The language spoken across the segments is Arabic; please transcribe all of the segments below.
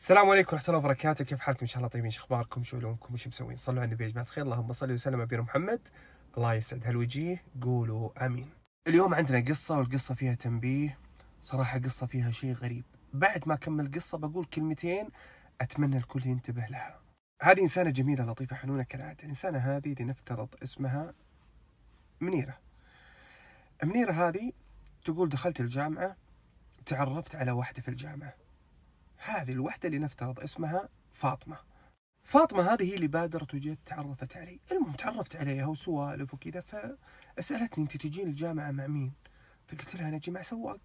السلام عليكم ورحمة الله وبركاته، كيف حالكم؟ إن شاء الله طيبين، شو أخباركم؟ شو علومكم؟ وش مسوين؟ صلوا على النبي يا جماعة الخير، اللهم صل وسلم على نبينا محمد. الله يسعد هالوجيه، قولوا آمين. اليوم عندنا قصة، والقصة فيها تنبيه. صراحة قصة فيها شيء غريب. بعد ما أكمل القصة بقول كلمتين أتمنى الكل ينتبه لها. هذه إنسانة جميلة لطيفة حنونة كالعادة. الإنسانة هذه لنفترض اسمها منيرة. منيرة هذه تقول دخلت الجامعة، تعرفت على واحدة في الجامعة. هذه الوحدة اللي نفترض اسمها فاطمة. فاطمة هذه هي اللي بادرت وجت تعرفت علي. المهم تعرفت عليها وسوالف وكذا، فسألتني انت تجين الجامعة مع مين؟ فقلت لها انا اجي مع سواق.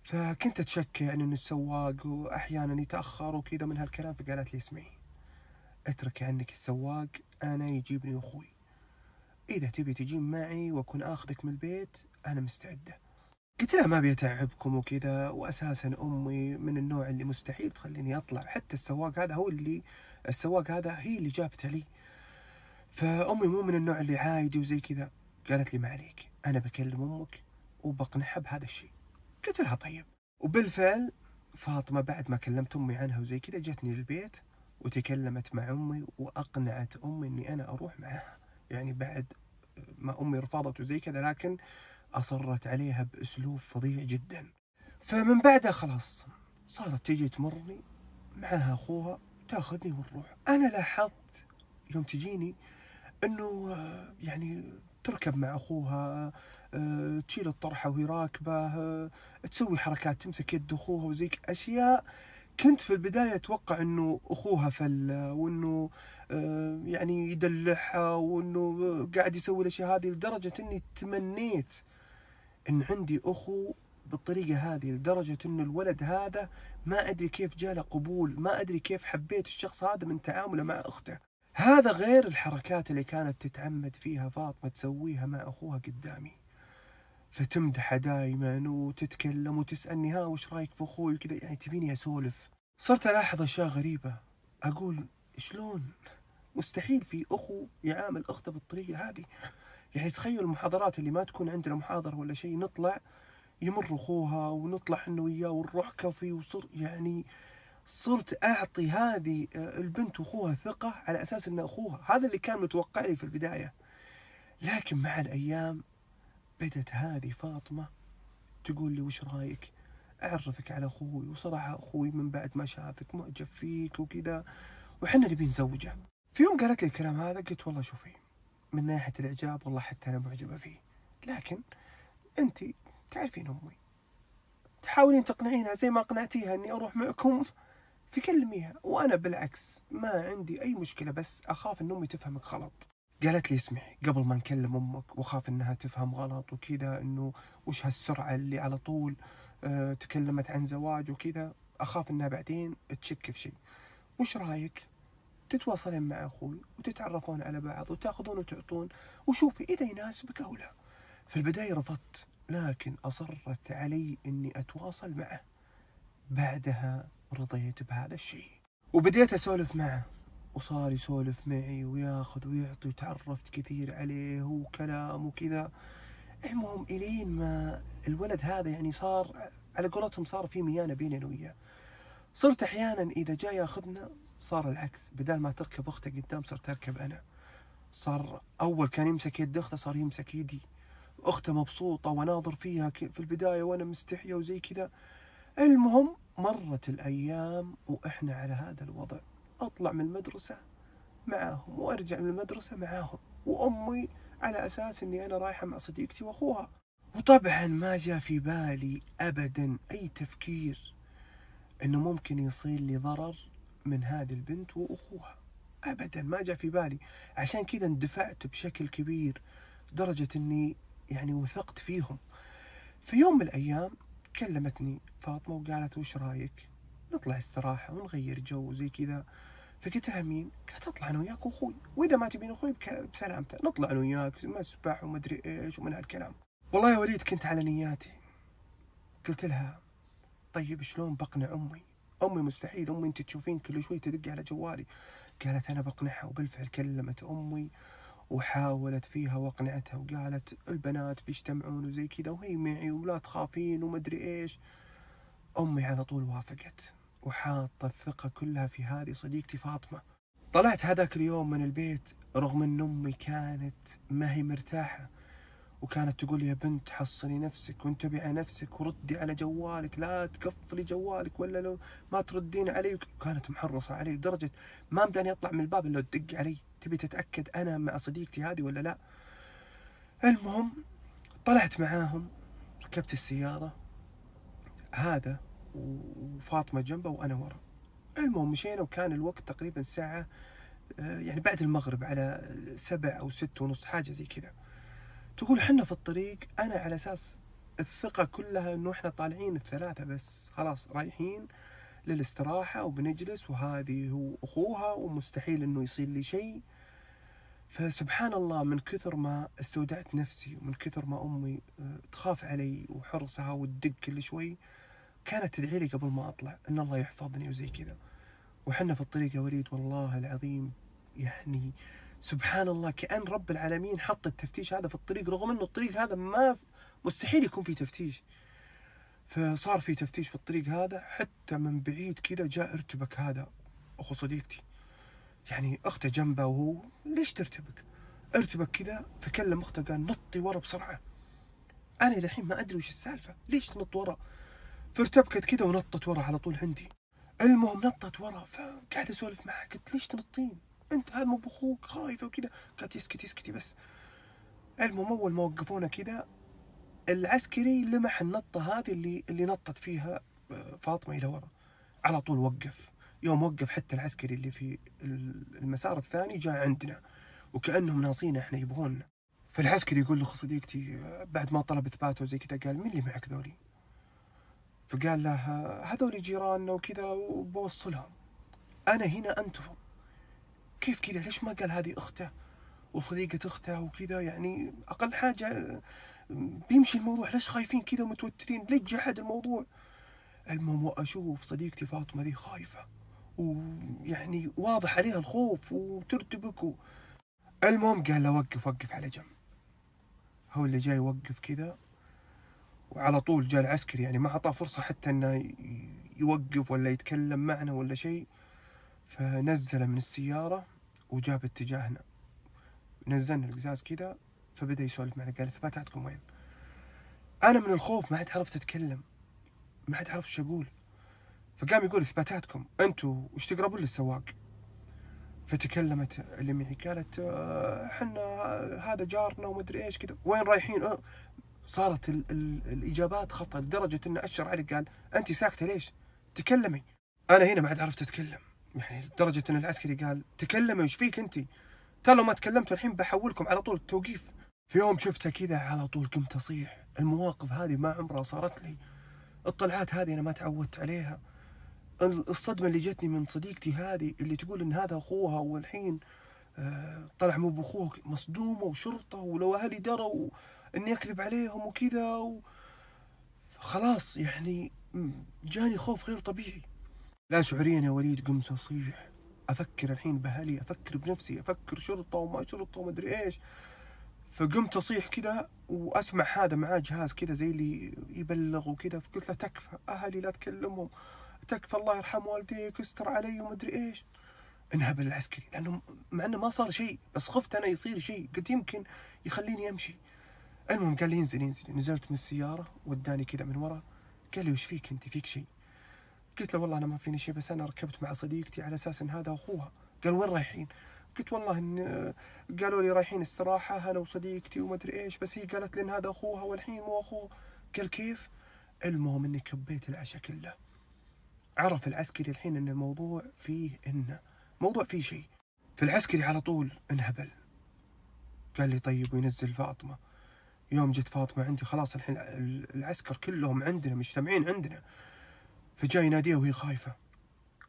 فكنت اتشك يعني انه السواق واحيانا يتاخر وكذا من هالكلام. فقالت لي اسمعي، اترك عنك السواق، انا يجيبني اخوي. اذا تبي تجين معي واكون اخذك من البيت انا مستعده. قلت لها ما ابي اتعبكم وكذا، واساسا امي من النوع اللي مستحيل تخليني اطلع. حتى السواق هذا هي اللي جابته لي. فامي مو من النوع اللي عايدي وزي كذا. قالت لي ما عليك، انا بكلم امك وبقنعها بهذا الشيء. قلت لها طيب. وبالفعل فاطمه بعد ما كلمت امي عنها وزي كذا جتني للبيت وتكلمت مع امي واقنعت امي اني انا اروح معها. يعني بعد ما امي رفضت وزي كذا، لكن اصرت عليها باسلوب فظيع جدا. فمن بعدها خلاص صارت تجي تمرني معها اخوها، تاخذني ونروح. انا لاحظت يوم تجيني انه يعني تركب مع اخوها، تشيل الطرحه وهي راكبه، تسوي حركات، تمسك يد اخوها وزي اشياء. كنت في البدايه اتوقع انه اخوها فله، وانه يعني يدلعها، وانه قاعد يسوي الاشياء هذه، لدرجه اني تمنيت ان عندي اخو بالطريقة هذه. لدرجة انه الولد هذا ما ادري كيف جاله قبول، ما ادري كيف حبيت الشخص هذا من تعامله مع اخته. هذا غير الحركات اللي كانت تتعمد فيها فاطمة تسويها مع اخوها قدامي. فتمدحه دائما وتتكلم وتسألني ها وش رايك في اخوي وكذا، يعني تبيني اسولف. صرت الاحظ اشياء غريبة، اقول شلون مستحيل في اخو يعامل اخته بالطريقة هذه. يعني تخيل المحاضرات اللي ما تكون عندنا محاضرة ولا شيء، نطلع يمر اخوها ونطلع احنا وياه ونروح كافي، صرت اعطي هذه البنت واخوها ثقه على اساس انه اخوها. هذا اللي كان متوقع لي في البدايه. لكن مع الايام بدت هذه فاطمه تقول لي وش رايك اعرفك على اخوي، وصراحه اخوي من بعد ما شافك معجب فيك وكذا، وحنا نبي نزوجه. في يوم قالت لي الكلام هذا قلت والله شوفي، من ناحيه الاعجاب والله حتى انا معجبه فيه، لكن انت تعرفين امي، تحاولين تقنعينها زي ما اقنعتيها اني اروح معكم، فكلميها. وانا بالعكس ما عندي اي مشكله، بس اخاف ان امي تفهمك غلط. قالت لي اسمعي، قبل ما نكلم امك واخاف انها تفهم غلط وكذا، انه وش هالسرعه اللي على طول تكلمت عن زواج وكذا، اخاف انها بعدين تشك في شيء. وش رايك تتواصلين مع اخوي وتتعرفون على بعض وتاخذون وتعطون، وشوفي اذا يناسبك او لا. في البدايه رفضت، لكن اصرت علي اني اتواصل معه. بعدها رضيت بهذا الشيء وبديت اسولف معه، وصار يسولف معي وياخذ ويعطي، وتعرفت كثير عليه وكلام وكذا. المهم الين ما الولد هذا يعني صار على قولتهم صار في ميانه بيني انا وياه. صرت احيانا اذا جاي ياخذنا صار العكس، بدل ما تركب اخته قدام صرت اركب انا. صار اول كان يمسك يد اخته صار يمسك يدي. اخته مبسوطه وناظر فيها في البدايه وانا مستحيه وزي كذا. المهم مرت الايام واحنا على هذا الوضع، اطلع من المدرسه معاهم وارجع من المدرسه معاهم، وامي على اساس اني انا رايحه مع صديقتي واخوها. وطبعا ما جاء في بالي ابدا اي تفكير انه ممكن يصير لي ضرر من هذه البنت واخوها. ابدا ما جاء في بالي. عشان كذا اندفعت بشكل كبير لدرجه اني يعني وثقت فيهم. في يوم من الايام كلمتني فاطمه وقالت وش رايك نطلع استراحه ونغير جو زي كذا. فقلت لها مين؟ قالت اطلع انا وياك واخوي، واذا ما تبين اخوي بسلامته، نطلع انا وياك مسبح ومدري ايش ومن هالكلام. والله يا وليد كنت على نياتي. قلت لها طيب شلون بقنع امي؟ امي مستحيل، امي انت تشوفين كل شوي تدق على جوالي. قالت انا بقنعها. وبالفعل كلمت امي وحاولت فيها واقنعتها، وقالت البنات بيجتمعون وزي كذا وهي معي ولا تخافين ومدري ايش. امي على طول وافقت، وحاطة الثقة كلها في هذه صديقتي فاطمة. طلعت هذاك اليوم من البيت رغم أن أمي كانت ما هي مرتاحة، وكانت تقول يا بنت حصني نفسك وانتبهي على نفسك وردي على جوالك، لا تقفلي جوالك ولا لو ما تردين علي. كانت محرصة علي لدرجة ما بداني أطلع من الباب إلا تدق علي تبي تتأكد أنا مع صديقتي هذه ولا لا. المهم طلعت معاهم، ركبت السيارة هذا وفاطمة جنبه وأنا ورا. المهم مشينا وكان الوقت تقريبا الساعة يعني بعد المغرب على 7 أو 6:30 حاجة زي كذا. تقول حنا في الطريق، أنا على أساس الثقة كلها إنه إحنا طالعين الثلاثة بس خلاص رايحين للاستراحة وبنجلس وهذه هو أخوها ومستحيل إنه يصير لي شيء. فسبحان الله من كثر ما استودعت نفسي ومن كثر ما أمي تخاف علي وحرصها وتدق كل شوي، كانت تدعي لي قبل ما أطلع إن الله يحفظني وزي كذا. وحنا في الطريق يا وليد والله العظيم يعني سبحان الله كأن رب العالمين حط التفتيش هذا في الطريق، رغم انه الطريق هذا ما مستحيل يكون فيه تفتيش. فصار في تفتيش في الطريق هذا، حتى من بعيد كذا جاء ارتبك هذا اخو صديقتي، يعني اخته جنبه وهو ليش ترتبك؟ ارتبك كذا، فكلم اخته قال نطي ورا بسرعه. انا الحين ما ادري وش السالفه، ليش تنط ورا؟ فارتبكت كذا ونطت ورا على طول عندي. المهم نطت ورا، فقاعد اسولف معها قلت ليش تنطين؟ انت هذا مو باخوك، خايفه وكذا. قالت اسكتي اسكتي بس. المهم اول ما وقفونا كذا العسكري لمح النطه هذه اللي نطت فيها فاطمه الى ورا، على طول وقف. يوم وقف حتى العسكري اللي في المسار الثاني جاء عندنا وكانهم ناصينا احنا يبغوننا. فالعسكري يقول له صديقتي بعد ما طلب اثباته وزي كذا، قال مين اللي معك ذولي؟ فقال له هذول جيراننا وكذا وبوصلهم، انا هنا انتظر. كيف كذا؟ ليش ما قال هذه اخته وصديقة اخته وكذا؟ يعني اقل حاجة بيمشي الموضوع، ليش خايفين كذا ومتوترين؟ ليش جحد الموضوع؟ المهم واشوف صديقتي فاطمة ذي خايفة ويعني واضح عليها الخوف وترتبك المهم قال له وقف وقف على جنب. هو اللي جاي يوقف كذا، وعلى طول جاء العسكري، يعني ما أعطاه فرصة حتى إنه يوقف ولا يتكلم معنا ولا شيء. فنزل من السيارة وجاب اتجاهنا، نزلنا القزاز كذا، فبدأ يسولف معنا قال إثباتاتكم وين؟ أنا من الخوف ما عاد عرفت أتكلم، ما عاد عرفت وش أقول. فقام يقول إثباتاتكم أنتوا وش تقربون للسواق؟ فتكلمت اللي معي قالت حنا هذا جارنا ومدري إيش كذا. وين رايحين؟ صارت الإجابات خطأ لدرجة إنه أشر علي قال أنت ساكتة ليش؟ تكلمي. أنا هنا ما عاد عرفت أتكلم، يعني لدرجة إن العسكري قال تكلمي وش فيك أنت؟ ترى لو ما تكلمتوا الحين بحولكم على طول التوقيف. في يوم شفتها كذا على طول قمت أصيح. المواقف هذه ما عمرها صارت لي، الطلعات هذه أنا ما تعودت عليها. الصدمة اللي جتني من صديقتي هذه اللي تقول إن هذا أخوها والحين طلع مو بأخوك، مصدومة وشرطة ولو أهلي دروا إني أكذب عليهم وكذا خلاص يعني جاني خوف غير طبيعي. لا شعوريا يا وليد قمت أصيح، أفكر الحين بأهلي، أفكر بنفسي، أفكر شرطة وما شرطة ومدري إيش. فقمت أصيح كذا وأسمع هذا معاه جهاز كذا زي اللي يبلغ وكذا، فقلت له تكفى أهلي لا تكلمهم، تكفى الله يرحم والديك استر علي ومدري إيش. انهبل العسكري لأنه مع أنه ما صار شيء، بس خفت أنا يصير شيء، قلت يمكن يخليني أمشي. المهم قال لي انزل. نزلت من السيارة وداني كذا من ورا، قال لي وش فيك انت، فيك شيء؟ قلت له والله انا ما فيني شيء، بس انا ركبت مع صديقتي على اساس ان هذا اخوها. قال وين رايحين؟ قلت والله ان قالوا لي رايحين استراحة انا وصديقتي وما ادري ايش، بس هي قالت لي ان هذا اخوها والحين مو اخوه. قال كيف؟ المهم اني كبيت العشاء كله. عرف العسكري الحين ان الموضوع فيه شيء. فالعسكري على طول انهبل، قال لي طيب وينزل فاطمة. يوم جت فاطمة عندي خلاص الحين العسكر كلهم عندنا مجتمعين عندنا، فجاي يناديها وهي خايفة.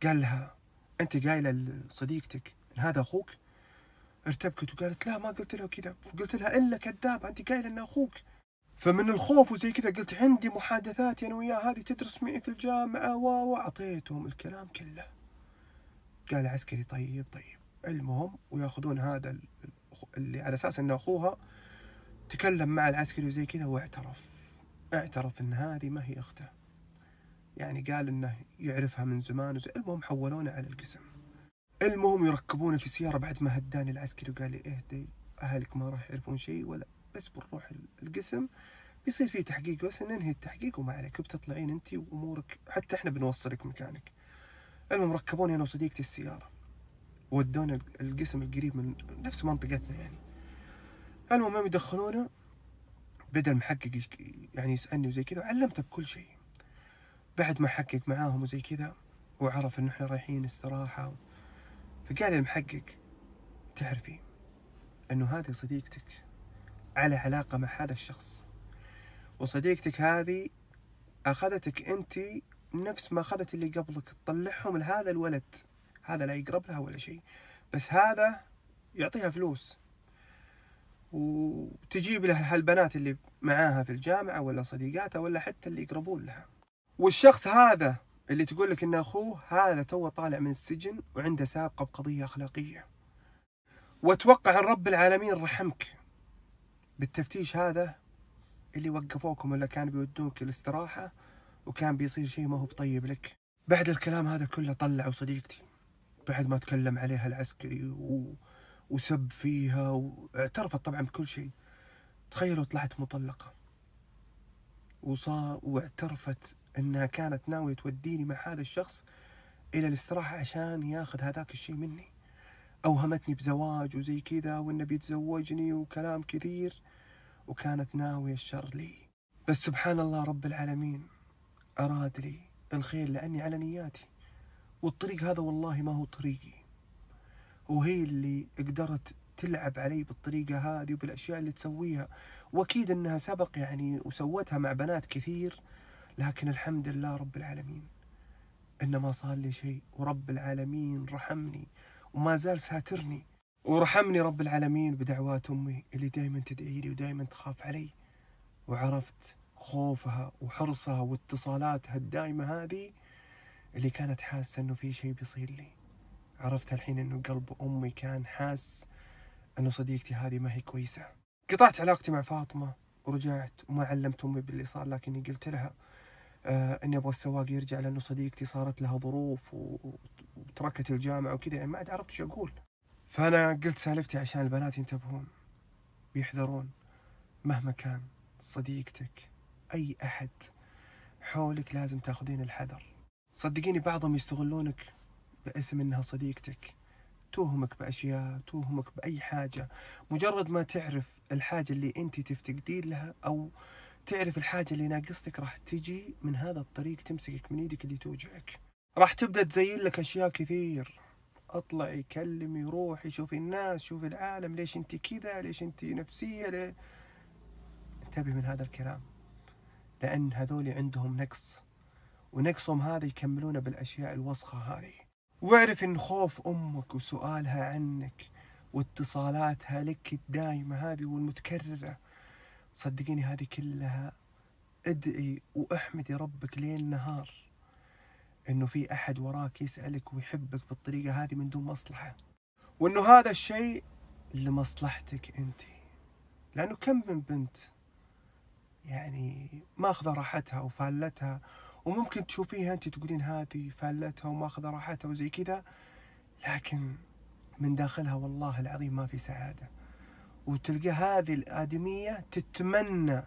قال لها أنت قايلة لصديقتك إن هذا أخوك؟ ارتبكت وقالت لا ما قلت له كذا. قلت لها إلا كذابة، أنت قايلة إنه أخوك. فمن الخوف وزي كذا قلت عندي محادثات أنا وياه، هذه تدرس معي في الجامعة وأعطيتهم الكلام كله. قال عسكري طيب. المهم وياخذون هذا اللي على أساس إنه أخوها، تكلم مع العسكري وزي كذا واعترف إن هذه ما هي أخته. يعني قال إنه يعرفها من زمان المهم حولونا على القسم. المهم يركبونه في سيارة بعد ما هداني العسكري وقال لي اهدي، أهلك ما راح يعرفون شيء ولا بس بنروح القسم بيصير فيه تحقيق، بس ننهي التحقيق وما عليك، بتطلعين أنت وأمورك، حتى إحنا بنوصلك مكانك. المهم ركبوني أنا وصديقتي السيارة ودونا القسم القريب من نفس منطقتنا يعني. المهم يوم يدخلونا بدأ المحقق يعني يسألني وزي كذا، وعلمته بكل شيء. بعد ما حقق معاهم وزي كذا وعرف إنه إحنا رايحين استراحة، فقال المحقق تعرفي إنه هذه صديقتك على علاقة مع هذا الشخص، وصديقتك هذه أخذتك أنت نفس ما أخذت اللي قبلك تطلعهم لهذا الولد، هذا لا يقرب لها ولا شيء، بس هذا يعطيها فلوس وتجيب لها هالبنات اللي معاها في الجامعة ولا صديقاتها ولا حتى اللي يقربون لها. والشخص هذا اللي تقول لك إنه أخوه، هذا توه طالع من السجن وعنده سابقة بقضية أخلاقية، وأتوقع أن رب العالمين رحمك بالتفتيش هذا اللي وقفوكم ولا كان بيودوك الاستراحة وكان بيصير شيء ما هو بطيب لك. بعد الكلام هذا كله طلعوا صديقتي بعد ما تكلم عليها العسكري وسب فيها واعترفت طبعا بكل شيء. تخيلوا طلعت مطلقة واعترفت انها كانت ناوية توديني مع هذا الشخص الى الاستراحة عشان ياخذ هذاك الشيء مني. اوهمتني بزواج وزي كذا وانه بيتزوجني وكلام كثير، وكانت ناوية الشر لي. بس سبحان الله رب العالمين أراد لي الخير لأني على نياتي، والطريق هذا والله ما هو طريقي، وهي اللي قدرت تلعب علي بالطريقة هذه وبالأشياء اللي تسويها. وأكيد أنها سبق يعني وسوتها مع بنات كثير، لكن الحمد لله رب العالمين إن ما صار لي شيء، ورب العالمين رحمني وما زال ساترني. ورحمني رب العالمين بدعوات أمي اللي دائما تدعي لي ودائما تخاف علي، وعرفت خوفها وحرصها واتصالاتها الدائمة هذه اللي كانت حاسة إنه في شيء بيصير لي. عرفت الحين إنه قلب أمي كان حاس إنه صديقتي هذه ما هي كويسة. قطعت علاقتي مع فاطمة ورجعت وما علمت أمي باللي صار، لكني قلت لها إني أبغى السواق يرجع لأنه صديقتي صارت لها ظروف وتركت الجامعة وكذا، يعني ما عاد عرفت شو أقول. فأنا قلت سالفتي عشان البنات ينتبهون ويحذرون، مهما كان صديقتك أي أحد حولك لازم تاخذين الحذر. صدقيني بعضهم يستغلونك باسم إنها صديقتك، توهمك بأشياء، توهمك بأي حاجة. مجرد ما تعرف الحاجة اللي أنت تفتقدين لها أو تعرف الحاجة اللي ناقصتك راح تجي من هذا الطريق تمسكك من يدك اللي توجعك، راح تبدأ تزين لك أشياء كثير. اطلعي كلمي روحي شوفي الناس شوفي العالم، ليش انت كذا، ليش انت نفسية انتبه من هذا الكلام، لأن هذول عندهم نقص، ونقصهم هذا يكملونه بالأشياء الوسخة هذه. واعرف إن خوف أمك وسؤالها عنك واتصالاتها لك الدائمة هذه والمتكررة، صدقيني هذه كلها ادعي واحمدي ربك ليل نهار إنه في أحد وراك يسألك ويحبك بالطريقة هذه من دون مصلحة، وإنه هذا الشيء لمصلحتك أنت. لأنه كم من بنت يعني ماخذة راحتها وفالتها، وممكن تشوفيها أنت تقولين هذه فالتها وماخذة راحتها وزي كذا، لكن من داخلها والله العظيم ما في سعادة، وتلقى هذه الآدمية تتمنى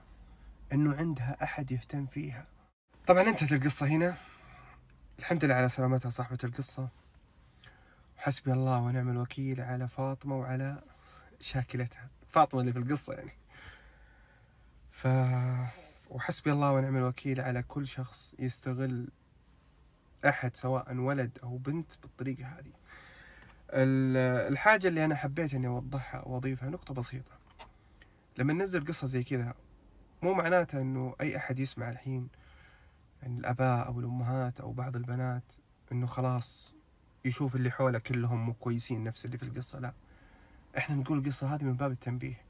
أنه عندها أحد يهتم فيها. طبعا انتهت القصة هنا، الحمد لله على سلامتها صاحبة القصة، وحسبي الله ونعم الوكيل على فاطمة وعلى شاكلتها، فاطمة اللي في القصة يعني. وحسبي الله ونعم الوكيل على كل شخص يستغل أحد سواء ولد أو بنت بالطريقة هذه. الحاجة اللي أنا حبيت أني أوضحها وأضيفها نقطة بسيطة، لما ننزل قصة زي كذا مو معناتها أنه أي أحد يسمع الحين، يعني الآباء أو الأمهات أو بعض البنات، أنه خلاص يشوف اللي حوله كلهم مو كويسين نفس اللي في القصة. لا، إحنا نقول القصة هذه من باب التنبيه،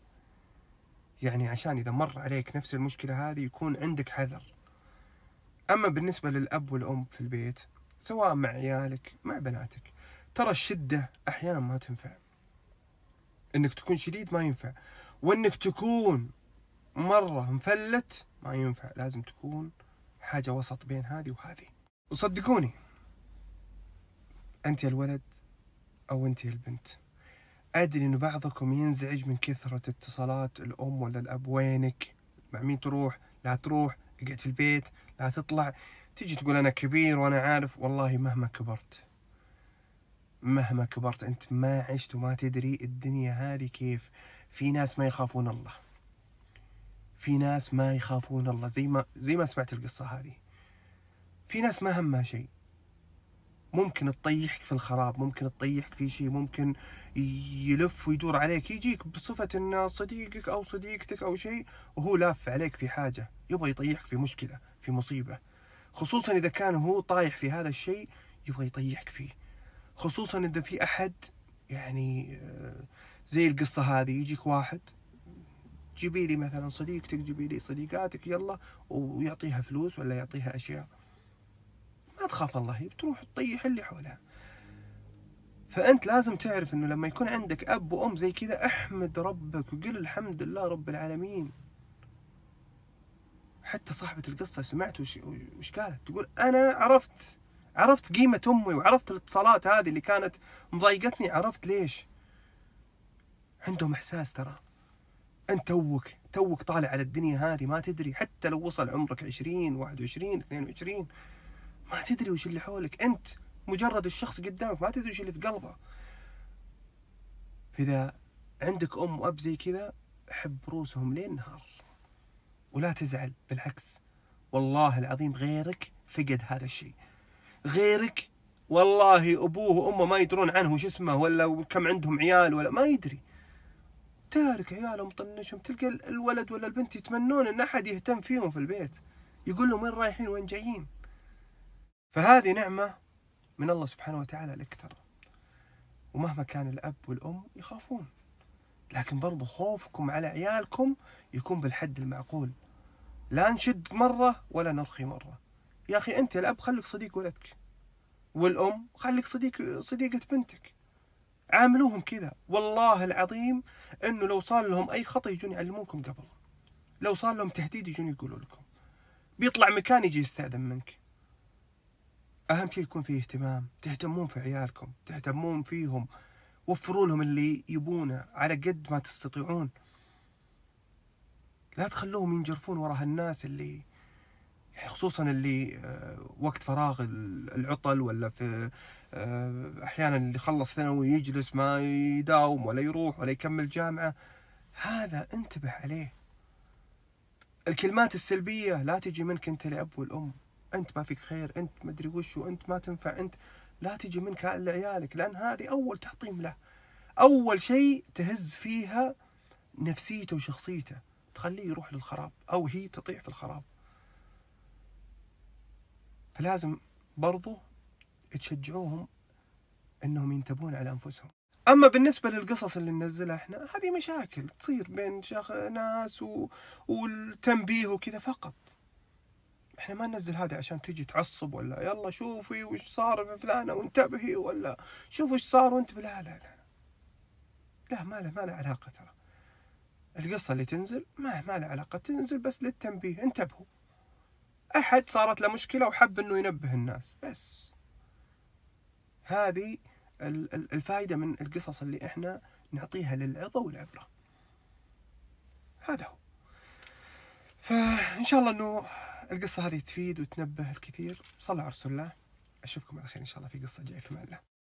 يعني عشان إذا مر عليك نفس المشكلة هذه يكون عندك حذر. أما بالنسبة للأب والأم في البيت سواء مع عيالك مع بناتك، ترى الشدة أحيانا ما تنفع، إنك تكون شديد ما ينفع، وإنك تكون مرة مفلت ما ينفع، لازم تكون حاجة وسط بين هذه وهذه. وصدقوني، أنت يا الولد أو أنت يا البنت، أدري إنه بعضكم ينزعج من كثرة اتصالات الأم ولا الأب. وينك؟ مع مين تروح؟ لا تروح، اقعد في البيت، لا تطلع. تيجي تقول أنا كبير وأنا عارف. والله مهما كبرت، مهما كبرت أنت ما عشت وما تدري الدنيا هذه كيف. في ناس ما يخافون الله، في ناس ما يخافون الله، زي ما سمعت القصة هذه. في ناس ما همها شيء، ممكن تطيحك في الخراب، ممكن تطيحك في شيء، ممكن يلف ويدور عليك، يجيك بصفة انه صديقك او صديقتك او شيء، وهو لاف عليك في حاجة، يبغى يطيحك في مشكلة، في مصيبة. خصوصا اذا كان هو طايح في هذا الشيء يبغى يطيحك فيه. خصوصا اذا في احد يعني زي القصة هذه، يجيك واحد جيبي لي مثلا صديقتك، جيبي لي صديقاتك، يلا، ويعطيها فلوس ولا يعطيها اشياء. ما تخاف الله، هي بتروح تطيح اللي حولها. فأنت لازم تعرف إنه لما يكون عندك أب وأم زي كذا، احمد ربك وقل الحمد لله رب العالمين. حتى صاحبة القصة سمعت وش قالت؟ تقول أنا عرفت قيمة أمي، وعرفت الاتصالات هذه اللي كانت مضايقتني، عرفت ليش. عندهم إحساس ترى. أنت توك طالع على الدنيا هذه، ما تدري حتى لو وصل عمرك 20 21 22، ما تدري وش اللي حولك. أنت مجرد الشخص قدامك، ما تدري وش اللي في قلبه. فإذا عندك أم وأب زي كذا، حب رؤوسهم ليل نهار ولا تزعل. بالعكس، والله العظيم غيرك فقد هذا الشيء. غيرك والله أبوه وأمه ما يدرون عنه وش اسمه ولا كم عندهم عيال، ولا ما يدري. تارك عيالهم مطنشهم. تلقى الولد ولا البنت يتمنون أن أحد يهتم فيهم في البيت، يقول لهم وين رايحين وين جايين. فهذه نعمة من الله سبحانه وتعالى لك ترى. ومهما كان الأب والأم يخافون، لكن برضو خوفكم على عيالكم يكون بالحد المعقول. لا نشد مرة ولا نرخي مرة. يا أخي أنت الأب خليك صديق ولدك، والأم خليك صديقة بنتك. عاملوهم كذا. والله العظيم إنه لو صار لهم أي خطأ يجون يعلمونكم قبل، لو صار لهم تهديد يجون يقولوا لكم، بيطلع مكان يجي يستأذن منك. أهم شيء يكون فيه اهتمام، تهتمون في عيالكم، تهتمون فيهم، وفروا لهم اللي يبونه على قد ما تستطيعون. لا تخلوهم ينجرفون وراء الناس اللي يعني، خصوصا اللي وقت فراغ العطل، ولا في احيانا اللي خلص ثانوي يجلس ما يداوم ولا يروح ولا يكمل جامعة. هذا انتبه عليه. الكلمات السلبية لا تجي منك انت لأب والأم. انت ما فيك خير، انت ما ادري وش، وانت ما تنفع، انت لا تجي منك لعيالك، لان هذه اول تحطيم له. اول شيء تهز فيها نفسيته وشخصيته، تخليه يروح للخراب او هي تطيح في الخراب. فلازم برضو تشجعوهم انهم ينتبهون على انفسهم. اما بالنسبه للقصص اللي ننزلها احنا، هذه مشاكل تصير بين ناس والتنبيه وكذا فقط. احنا ما ننزل هذا عشان تجي تعصب، ولا يلا شوفي وش صار في فلانه وانتبهي، ولا شوف وش صار وانت لا ما له علاقه. ترى القصه اللي تنزل ما له علاقه، تنزل بس للتنبيه. انتبهوا، أحد صارت له مشكلة وحب أنه ينبه الناس بس. هذه الفائدة من القصص اللي إحنا نعطيها للعظة والعبرة. هذا هو. فإن شاء الله أنه القصة هذه تفيد وتنبه الكثير. صلوا على رسول الله. أشوفكم على خير إن شاء الله في قصة جاية في أمان الله.